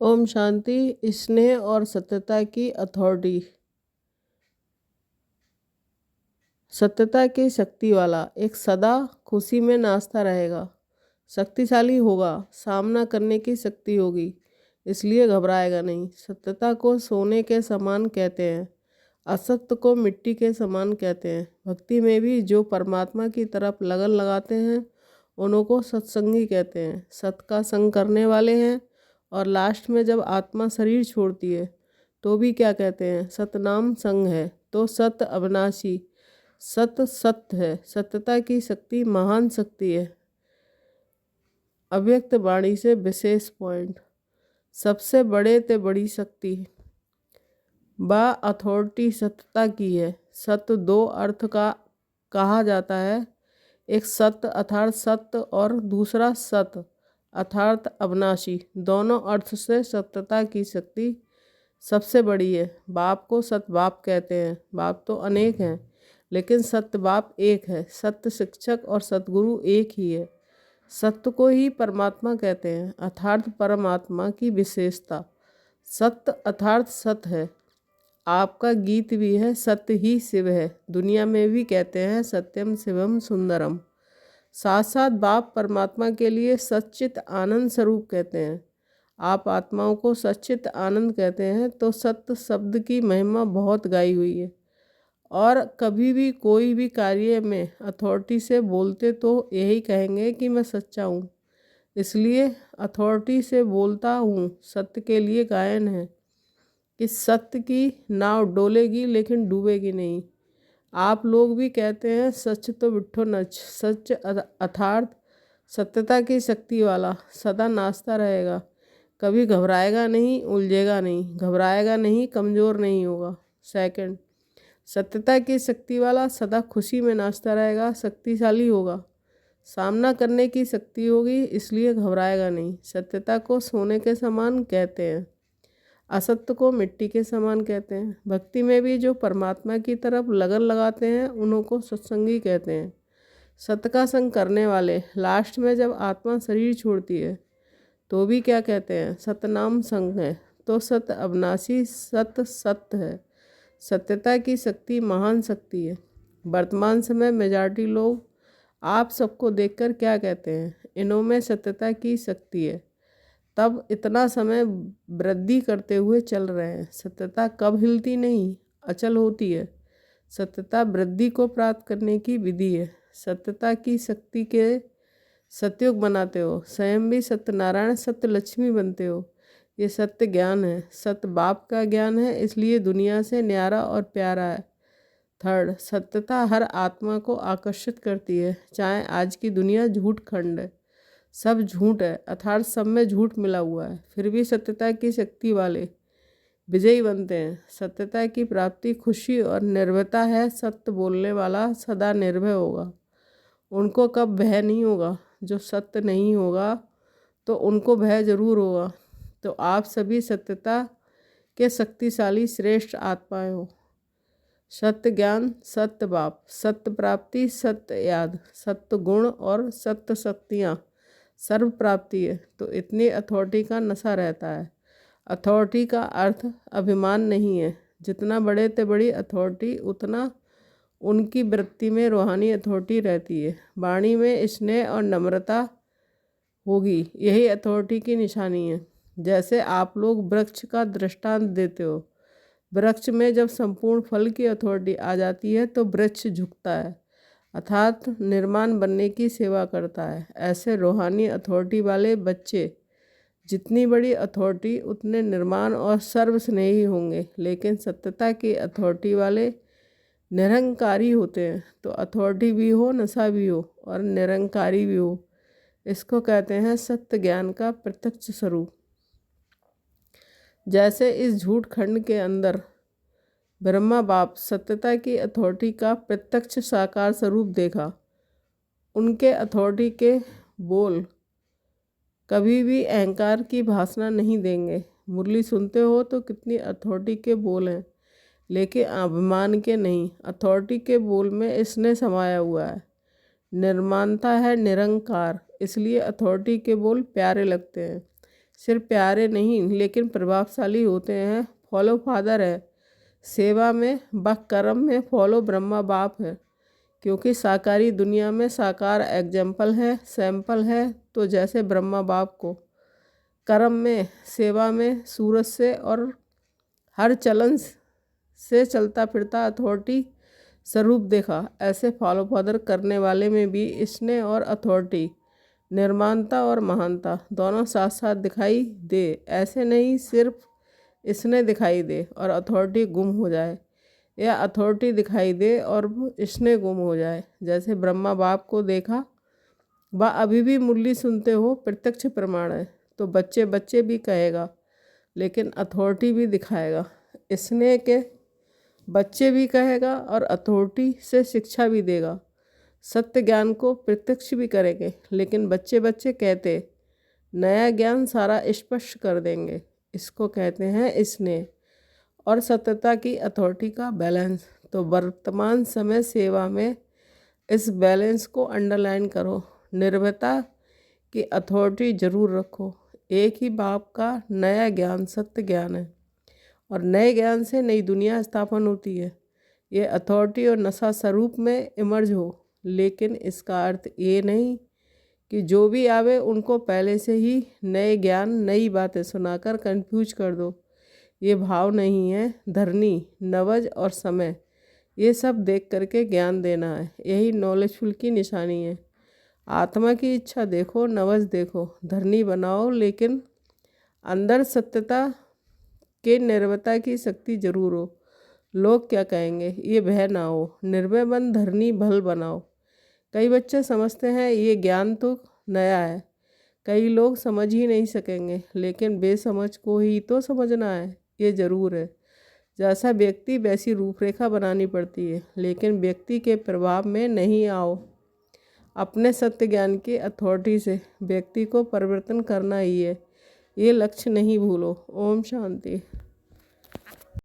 ओम शांति। स्नेह और सत्यता की अथॉरिटी। सत्यता की शक्ति वाला एक सदा खुशी में नाचता रहेगा, शक्तिशाली होगा, सामना करने की शक्ति होगी, इसलिए घबराएगा नहीं। सत्यता को सोने के समान कहते हैं, असत्य को मिट्टी के समान कहते हैं। भक्ति में भी जो परमात्मा की तरफ लगन लगाते हैं उन्हों को सत्संगी कहते हैं, सत्य का संग करने वाले हैं। और लास्ट में जब आत्मा शरीर छोड़ती है तो भी क्या कहते हैं? सतनाम संग है। तो सत्य अविनाशी, सत्य सत्य है। सत्यता की शक्ति महान शक्ति है। अव्यक्त वाणी से विशेष पॉइंट। सबसे बड़े ते बड़ी शक्ति बा अथॉरिटी सत्यता की है। सत्य दो अर्थ का कहा जाता है, एक सत्य अर्थात सत्य और दूसरा सत्य अर्थात अविनाशी। दोनों अर्थ से सत्यता की शक्ति सबसे बड़ी है। बाप को सत्य बाप कहते हैं। बाप तो अनेक हैं लेकिन सत्य बाप एक है। सत्य शिक्षक और सतगुरु एक ही है। सत्य को ही परमात्मा कहते हैं अर्थात परमात्मा की विशेषता। सत्य अर्थात सत्य है। आपका गीत भी है, सत्य ही शिव है। दुनिया में भी कहते हैं सत्यम शिवम सुंदरम। साथ साथ बाप परमात्मा के लिए सच्चित आनंद स्वरूप कहते हैं। आप आत्माओं को सच्चित आनंद कहते हैं तो सत्य शब्द की महिमा बहुत गाई हुई है। और कभी भी कोई भी कार्य में अथॉरिटी से बोलते तो यही कहेंगे कि मैं सच्चा हूँ, इसलिए अथॉरिटी से बोलता हूँ। सत्य के लिए गायन है कि सत्य की नाव डोलेगी लेकिन डूबेगी नहीं। आप लोग भी कहते हैं सच तो बिट्ठो नच। सच अर्थात सत्यता की शक्ति वाला सदा नाचता रहेगा, कभी घबराएगा नहीं, उलझेगा नहीं, घबराएगा नहीं, कमज़ोर नहीं होगा। सेकंड, सत्यता की शक्ति वाला सदा खुशी में नाचता रहेगा, शक्तिशाली होगा, सामना करने की शक्ति होगी, इसलिए घबराएगा नहीं। सत्यता को सोने के समान कहते हैं, असत्य को मिट्टी के समान कहते हैं। भक्ति में भी जो परमात्मा की तरफ लगन लगाते हैं उन्हों को सत्संगी कहते हैं, सत्य का संग करने वाले। लास्ट में जब आत्मा शरीर छोड़ती है तो भी क्या कहते हैं? सतनाम संग है। तो सत्य अविनाशी, सत्य सत्य है। सत्यता की शक्ति महान शक्ति है। वर्तमान समय मेजॉरिटी लोग आप सबको देखकर क्या कहते हैं? इन्हों में सत्यता की शक्ति है, तब इतना समय वृद्धि करते हुए चल रहे हैं। सत्यता कब हिलती नहीं, अचल होती है। सत्यता वृद्धि को प्राप्त करने की विधि है। सत्यता की शक्ति के सतयुग बनाते हो, स्वयं भी सत्यनारायण सत्य लक्ष्मी बनते हो। ये सत्य ज्ञान है, सत्य बाप का ज्ञान है, इसलिए दुनिया से न्यारा और प्यारा है। थर्ड, सत्यता हर आत्मा को आकर्षित करती है। चाहे आज की दुनिया झूठ खंड है, सब झूठ है अर्थात सब में झूठ मिला हुआ है, फिर भी सत्यता की शक्ति वाले विजयी बनते हैं। सत्यता की प्राप्ति खुशी और निर्भयता है। सत्य बोलने वाला सदा निर्भय होगा, उनको कब भय नहीं होगा। जो सत्य नहीं होगा तो उनको भय जरूर होगा। तो आप सभी सत्यता के शक्तिशाली श्रेष्ठ आत्माएं हो। सत्य ज्ञान, सत्य बाप, सत्य प्राप्ति, सत्य याद, सत्य गुण और सत्य शक्तियाँ सर्व प्राप्ति है। तो इतनी अथॉरिटी का नशा रहता है। अथॉरिटी का अर्थ अभिमान नहीं है। जितना बड़े ते बड़ी अथॉरिटी उतना उनकी वृत्ति में रूहानी अथॉरिटी रहती है। वाणी में स्नेह और नम्रता होगी, यही अथॉरिटी की निशानी है। जैसे आप लोग वृक्ष का दृष्टांत देते हो, वृक्ष में जब संपूर्ण फल की अथॉरिटी आ जाती है तो वृक्ष झुकता है अर्थात निर्माण बनने की सेवा करता है। ऐसे रूहानी अथॉरिटी वाले बच्चे जितनी बड़ी अथॉरिटी उतने निर्माण और सर्वस्नेही होंगे। लेकिन सत्यता की अथॉरिटी वाले निरंकारी होते हैं। तो अथॉरिटी भी हो, नशा भी हो और निरंकारी भी हो, इसको कहते हैं सत्य ज्ञान का प्रत्यक्ष स्वरूप। जैसे इस झूठ खंड के अंदर ब्रह्मा बाप सत्यता की अथॉरिटी का प्रत्यक्ष साकार स्वरूप देखा। उनके अथॉरिटी के बोल कभी भी अहंकार की भाषा नहीं देंगे। मुरली सुनते हो तो कितनी अथॉरिटी के बोल हैं, लेकिन अभिमान के नहीं। अथॉरिटी के बोल में इसने समाया हुआ है, निर्माणता है निरंकार, इसलिए अथॉरिटी के बोल प्यारे लगते हैं। सिर्फ प्यारे नहीं लेकिन प्रभावशाली होते हैं। फॉलो फादर है सेवा में, व कर्म में फॉलो ब्रह्मा बाप है। क्योंकि साकारी दुनिया में साकार एग्जाम्पल है, सैंपल है। तो जैसे ब्रह्मा बाप को कर्म में, सेवा में, सूरज से और हर चलन से चलता फिरता अथॉरिटी स्वरूप देखा, ऐसे फॉलो फादर करने वाले में भी स्नेह और अथॉरिटी, निर्माणता और महानता दोनों साथ साथ दिखाई दे। ऐसे नहीं सिर्फ स्नेह दिखाई दे और अथॉरिटी गुम हो जाए, या अथॉरिटी दिखाई दे और स्नेह गुम हो जाए। जैसे ब्रह्मा बाप को देखा, वह अभी भी मुरली सुनते हो, प्रत्यक्ष प्रमाण है। तो बच्चे बच्चे भी कहेगा लेकिन अथॉरिटी भी दिखाएगा। स्नेह के बच्चे भी कहेगा और अथॉरिटी से शिक्षा भी देगा। सत्य ज्ञान को प्रत्यक्ष भी करेंगे लेकिन बच्चे बच्चे कहते नया ज्ञान सारा स्पष्ट कर देंगे। इसको कहते हैं स्नेह और सत्यता की अथॉरिटी का बैलेंस। तो वर्तमान समय सेवा में इस बैलेंस को अंडरलाइन करो। निर्भयता की अथॉरिटी जरूर रखो। एक ही बाप का नया ज्ञान सत्य ज्ञान है और नए ज्ञान से नई दुनिया स्थापन होती है। ये अथॉरिटी और नशा स्वरूप में इमर्ज हो, लेकिन इसका अर्थ ये नहीं कि जो भी आवे उनको पहले से ही नए ज्ञान नई बातें सुनाकर कंफ्यूज कर दो। ये भाव नहीं है। धरनी, नवज और समय ये सब देख करके ज्ञान देना है, यही नॉलेजफुल की निशानी है। आत्मा की इच्छा देखो, नवज देखो, धरनी बनाओ, लेकिन अंदर सत्यता के निर्भयता की शक्ति जरूर हो। लोग क्या कहेंगे ये भय ना हो। निर्भय बन धरनी भल बनाओ। कई बच्चे समझते हैं ये ज्ञान तो नया है, कई लोग समझ ही नहीं सकेंगे, लेकिन बेसमझ को ही तो समझना है। ये ज़रूर है, जैसा व्यक्ति वैसी रूपरेखा बनानी पड़ती है, लेकिन व्यक्ति के प्रभाव में नहीं आओ। अपने सत्य ज्ञान की अथॉरिटी से व्यक्ति को परिवर्तन करना ही है, ये लक्ष्य नहीं भूलो। ओम शांति।